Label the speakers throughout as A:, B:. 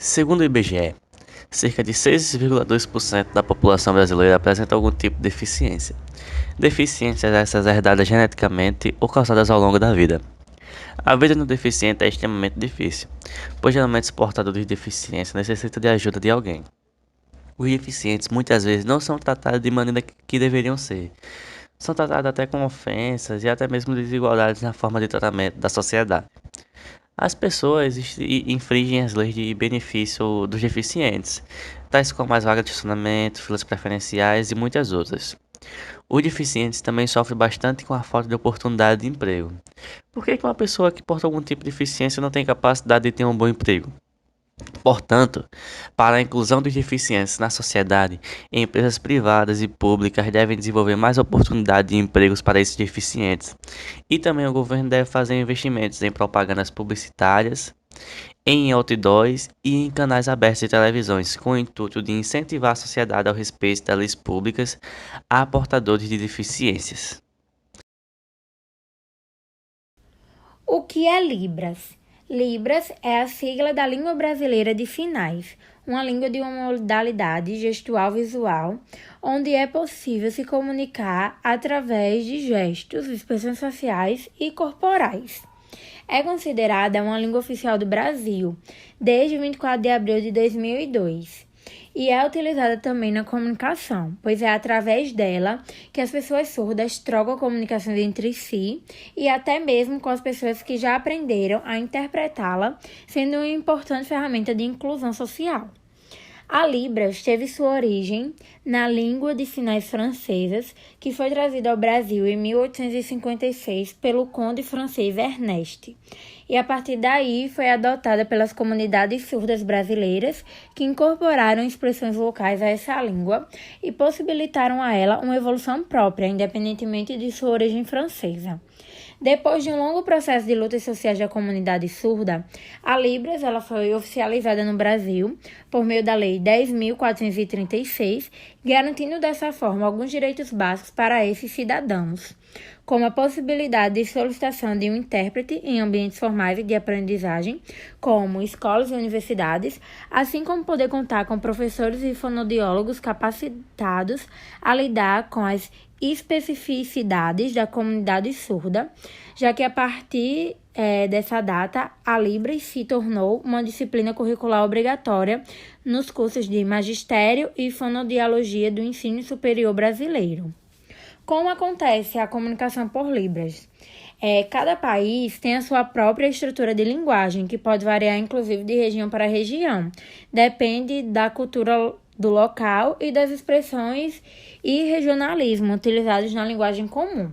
A: Segundo o IBGE, cerca de 6,2% da população brasileira apresenta algum tipo de deficiência. Deficiências essas herdadas geneticamente ou causadas ao longo da vida. A vida do deficiente é extremamente difícil, pois geralmente os portadores de deficiência necessitam de ajuda de alguém. Os deficientes muitas vezes não são tratados de maneira que deveriam ser. São tratados até com ofensas e até mesmo desigualdades na forma de tratamento da sociedade. As pessoas infringem as leis de benefício dos deficientes, tais como as vagas de estacionamento, filas preferenciais e muitas outras. Os deficientes também sofrem bastante com a falta de oportunidade de emprego. Por que uma pessoa que porta algum tipo de deficiência não tem capacidade de ter um bom emprego? Portanto, para a inclusão dos deficientes na sociedade, empresas privadas e públicas devem desenvolver mais oportunidades de empregos para esses deficientes. E também o governo deve fazer investimentos em propagandas publicitárias, em outdoors e em canais abertos de televisões, com o intuito de incentivar a sociedade ao respeito das leis públicas a portadores de deficiências.
B: O que é Libras? Libras é a sigla da Língua Brasileira de Sinais, uma língua de uma modalidade gestual visual, onde é possível se comunicar através de gestos, expressões faciais e corporais. É considerada uma língua oficial do Brasil desde 24 de abril de 2002. E é utilizada também na comunicação, pois é através dela que as pessoas surdas trocam comunicações entre si e até mesmo com as pessoas que já aprenderam a interpretá-la, sendo uma importante ferramenta de inclusão social. A Libras teve sua origem na língua de sinais francesas, que foi trazida ao Brasil em 1856 pelo conde francês Ernest. E a partir daí foi adotada pelas comunidades surdas brasileiras, que incorporaram expressões locais a essa língua e possibilitaram a ela uma evolução própria, independentemente de sua origem francesa. Depois de um longo processo de lutas sociais da comunidade surda, a Libras ela foi oficializada no Brasil por meio da Lei 10.436, garantindo dessa forma alguns direitos básicos para esses cidadãos, como a possibilidade de solicitação de um intérprete em ambientes formais e de aprendizagem, como escolas e universidades, assim como poder contar com professores e fonoaudiólogos capacitados a lidar com as especificidades da comunidade surda, já que a partir dessa data, a Libras se tornou uma disciplina curricular obrigatória nos cursos de magistério e fonoaudiologia do ensino superior brasileiro. Como acontece a comunicação por Libras? Cada país tem a sua própria estrutura de linguagem, que pode variar inclusive de região para região. Depende da cultura do local e das expressões e regionalismo utilizados na linguagem comum.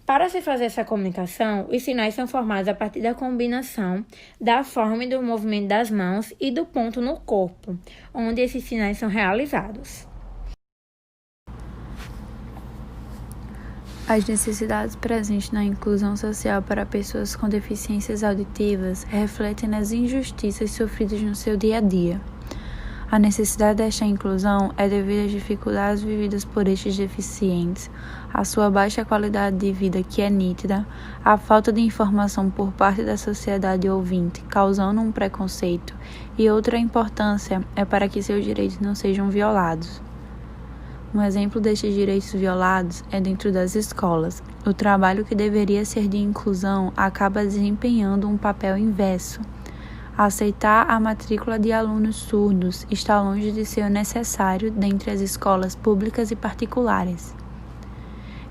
B: Para se fazer essa comunicação, os sinais são formados a partir da combinação da forma e do movimento das mãos e do ponto no corpo, onde esses sinais são realizados.
C: As necessidades presentes na inclusão social para pessoas com deficiências auditivas refletem nas injustiças sofridas no seu dia a dia. A necessidade desta inclusão é devido às dificuldades vividas por estes deficientes, à sua baixa qualidade de vida que é nítida, à falta de informação por parte da sociedade ouvinte, causando um preconceito, e outra importância é para que seus direitos não sejam violados. Um exemplo destes direitos violados é dentro das escolas. O trabalho que deveria ser de inclusão acaba desempenhando um papel inverso. Aceitar a matrícula de alunos surdos está longe de ser necessário dentre as escolas públicas e particulares.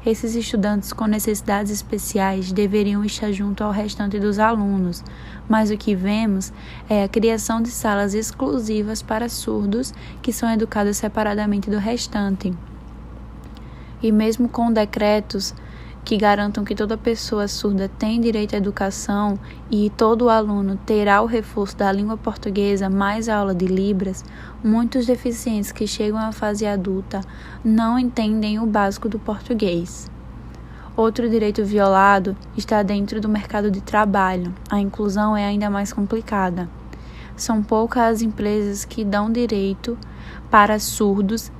C: Esses estudantes com necessidades especiais deveriam estar junto ao restante dos alunos, mas o que vemos é a criação de salas exclusivas para surdos que são educados separadamente do restante. E mesmo com decretos que garantam que toda pessoa surda tem direito à educação e todo aluno terá o reforço da língua portuguesa mais a aula de Libras, muitos deficientes que chegam à fase adulta não entendem o básico do português. Outro direito violado está dentro do mercado de trabalho. A inclusão é ainda mais complicada. São poucas as empresas que dão direito para surdos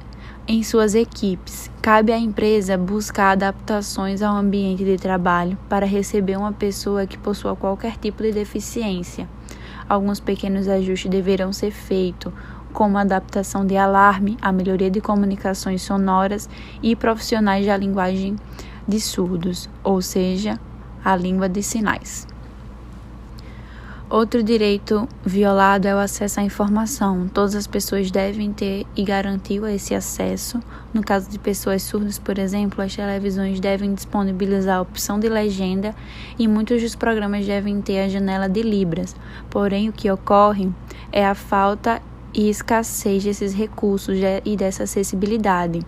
C: em suas equipes. Cabe à empresa buscar adaptações ao ambiente de trabalho para receber uma pessoa que possua qualquer tipo de deficiência. Alguns pequenos ajustes deverão ser feitos, como a adaptação de alarme, a melhoria de comunicações sonoras e profissionais da linguagem de surdos, ou seja, a língua de sinais. Outro direito violado é o acesso à informação. Todas as pessoas devem ter e garantir esse acesso. No caso de pessoas surdas, por exemplo, as televisões devem disponibilizar a opção de legenda e muitos dos programas devem ter a janela de Libras. Porém, o que ocorre é a falta e escassez desses recursos e dessa acessibilidade.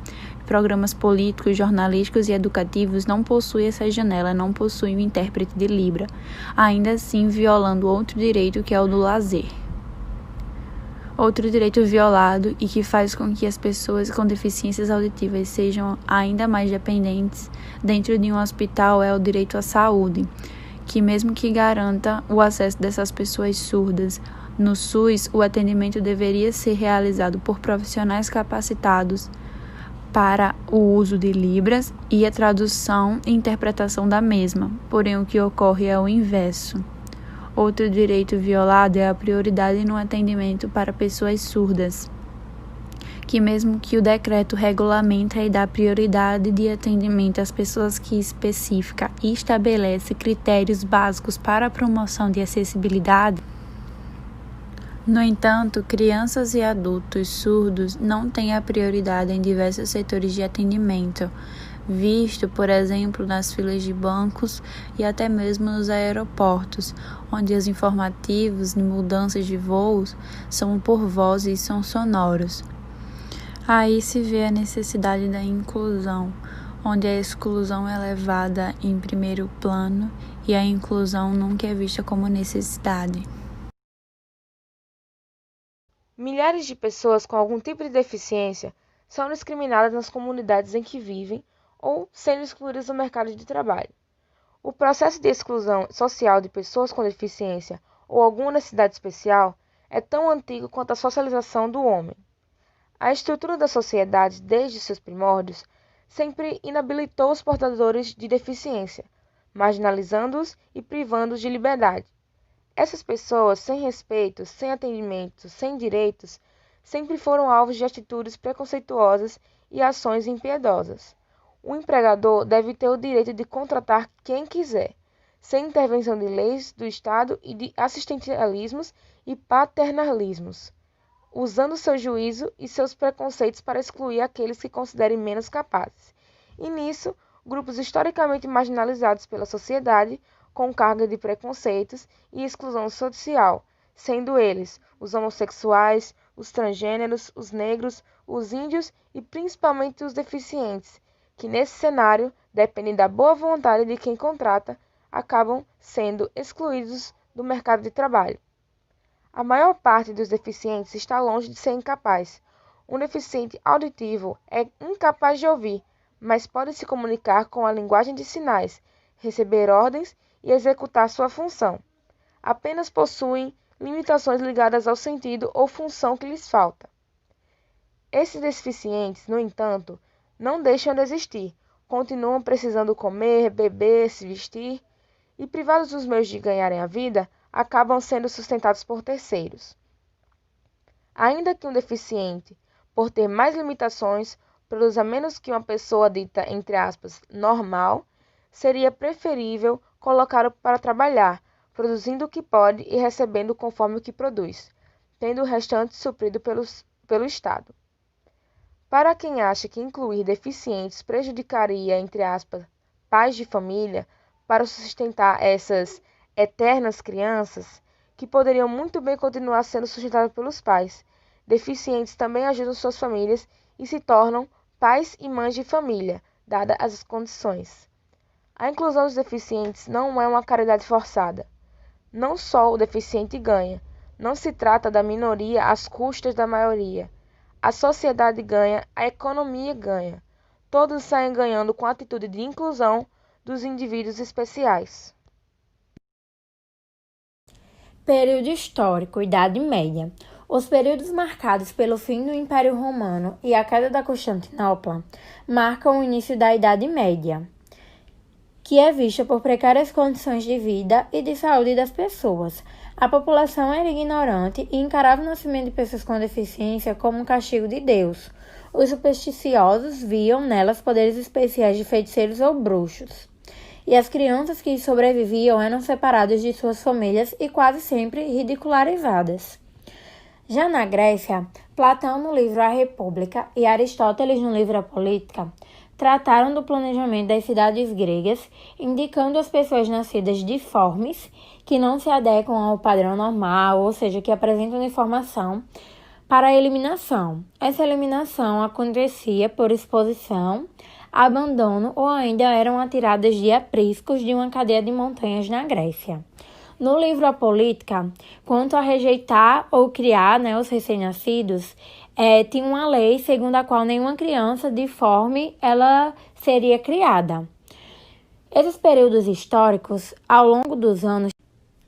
C: Programas políticos, jornalísticos e educativos não possuem essa janela, não possuem o intérprete de Libra, ainda assim violando outro direito que é o do lazer. Outro direito violado e que faz com que as pessoas com deficiências auditivas sejam ainda mais dependentes dentro de um hospital é o direito à saúde, que mesmo que garanta o acesso dessas pessoas surdas, no SUS o atendimento deveria ser realizado por profissionais capacitados para o uso de Libras e a tradução e interpretação da mesma, porém o que ocorre é o inverso. Outro direito violado é a prioridade no atendimento para pessoas surdas, que mesmo que o decreto regulamenta e dá prioridade de atendimento às pessoas que especifica e estabelece critérios básicos para a promoção de acessibilidade. No entanto, crianças e adultos surdos não têm a prioridade em diversos setores de atendimento, visto, por exemplo, nas filas de bancos e até mesmo nos aeroportos, onde os informativos de mudanças de voos são por voz e são sonoros. Aí se vê a necessidade da inclusão, onde a exclusão é levada em primeiro plano e a inclusão nunca é vista como necessidade.
D: Milhares de pessoas com algum tipo de deficiência são discriminadas nas comunidades em que vivem ou sendo excluídas do mercado de trabalho. O processo de exclusão social de pessoas com deficiência ou alguma necessidade especial é tão antigo quanto a socialização do homem. A estrutura da sociedade, desde seus primórdios, sempre inabilitou os portadores de deficiência, marginalizando-os e privando-os de liberdade. Essas pessoas, sem respeito, sem atendimento, sem direitos, sempre foram alvos de atitudes preconceituosas e ações impiedosas. O empregador deve ter o direito de contratar quem quiser, sem intervenção de leis do Estado e de assistencialismos e paternalismos, usando seu juízo e seus preconceitos para excluir aqueles que considerem menos capazes. E nisso, grupos historicamente marginalizados pela sociedade com carga de preconceitos e exclusão social, sendo eles os homossexuais, os transgêneros, os negros, os índios e principalmente os deficientes, que nesse cenário, dependem da boa vontade de quem contrata, acabam sendo excluídos do mercado de trabalho. A maior parte dos deficientes está longe de ser incapaz. Um deficiente auditivo é incapaz de ouvir, mas pode se comunicar com a linguagem de sinais, receber ordens e executar sua função. Apenas possuem limitações ligadas ao sentido ou função que lhes falta. Esses deficientes, no entanto, não deixam de existir, continuam precisando comer, beber, se vestir e, privados dos meios de ganharem a vida, acabam sendo sustentados por terceiros. Ainda que um deficiente, por ter mais limitações, produza menos que uma pessoa dita, entre aspas, normal, seria preferível colocá-lo para trabalhar, produzindo o que pode e recebendo conforme o que produz, tendo o restante suprido pelo Estado. Para quem acha que incluir deficientes prejudicaria, entre aspas, pais de família, para sustentar essas eternas crianças, que poderiam muito bem continuar sendo sustentadas pelos pais, deficientes também ajudam suas famílias e se tornam pais e mães de família, dadas as condições. A inclusão dos deficientes não é uma caridade forçada. Não só o deficiente ganha, não se trata da minoria às custas da maioria. A sociedade ganha, a economia ganha. Todos saem ganhando com a atitude de inclusão dos indivíduos especiais.
B: Período histórico, Idade Média. Os períodos marcados pelo fim do Império Romano e a queda da Constantinopla marcam o início da Idade Média, que é vista por precárias condições de vida e de saúde das pessoas. A população era ignorante e encarava o nascimento de pessoas com deficiência como um castigo de Deus. Os supersticiosos viam nelas poderes especiais de feiticeiros ou bruxos. E as crianças que sobreviviam eram separadas de suas famílias e quase sempre ridicularizadas. Já na Grécia, Platão no livro A República e Aristóteles no livro A Política trataram do planejamento das cidades gregas, indicando as pessoas nascidas deformes, que não se adequam ao padrão normal, ou seja, que apresentam deformação, para a eliminação. Essa eliminação acontecia por exposição, abandono ou ainda eram atiradas de apriscos de uma cadeia de montanhas na Grécia. No livro A Política, quanto a rejeitar ou criar os recém-nascidos, tinha uma lei segundo a qual nenhuma criança deforme ela seria criada. Esses períodos históricos, ao longo dos anos,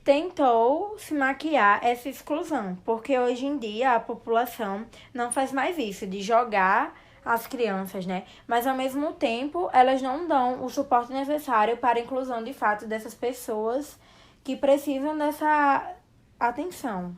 B: tentou se maquiar essa exclusão, porque hoje em dia a população não faz mais isso, de jogar as crianças, Mas, ao mesmo tempo, elas não dão o suporte necessário para a inclusão, de fato, dessas pessoas que precisam dessa atenção.